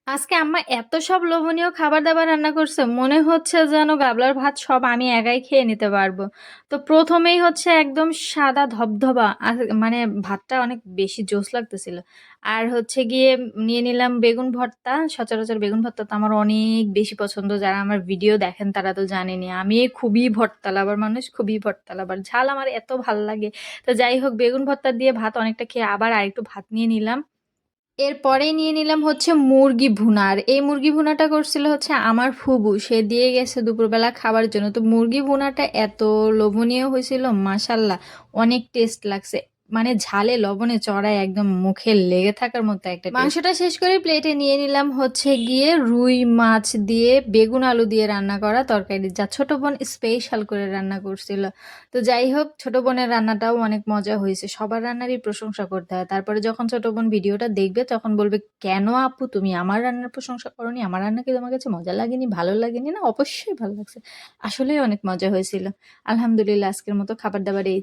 আজকে আম্মা এত সব লোভনীয় খাবার-দাবার রান্না করছে, মনে হচ্ছে যেন গাবলার ভাত সব আমি একাই খেয়ে নিতে পারবো। তো ১ম এই হচ্ছে একদম সাদা ধবধবা মানে ভাতটা অনেক বেশি জোস লাগতেছিল। আর হচ্ছে গিয়ে নিয়ে নিলাম বেগুন ভর্তা। সচরাচর বেগুন ভর্তা তো আমার অনেক বেশি পছন্দ। যারা আমার ভিডিও দেখেন তারা তো জানেনই। আমি খুবই ভর্তা লাভার মানুষ, খুবই ভর্তা লাভার। ঝাল আমার এত ভাল লাগে। তো যাই হোক বেগুন ভর্তা দিয়ে ভাত অনেকটা খেয়ে আবার আরেকটু ভাত নিয়ে নিলাম। এরপরেই নিয়ে নিলাম হচ্ছে মুরগি ভুনা। আর এই মুরগি ভুনাটা করছিল হচ্ছে আমার ফুবু। সে দিয়ে গেছে দুপুরবেলা খাবার জন্য। তো মুরগি ভুনাটা এত লোভনীয় হয়েছিল মাশাল্লাহ, অনেক টেস্ট লাগছে। মানে ঝালে লবণে চড়ায় একদম মুখে লেগে থাকার মতো একটা টেস্ট। মাংসটা শেষ করে প্লেটে নিয়ে নিলাম হচ্ছে গিয়ে রুই মাছ দিয়ে বেগুন আলু দিয়ে রান্না করা তরকারি, যা ছোট বোন স্পেশাল করে রান্না করছিল। তো যাই হোক ছোট বোনের রান্নাটাও অনেক মজা হয়েছে। সবার রান্নারই প্রশংসা করতে হয়। তারপরে যখন ছোট বোন ভিডিওটা দেখবে তখন বলবে, কেন আপু তুমি আমার রান্নার প্রশংসা করোনি? আমার রান্না কি তোমার কাছে মজা লাগেনি, ভালো লাগেনি? না, অবশ্যই ভালো লাগছে। আসলেই অনেক মজা হয়েছিল। আলহামদুলিল্লাহ, আজকের মতো খাবার দাবার এই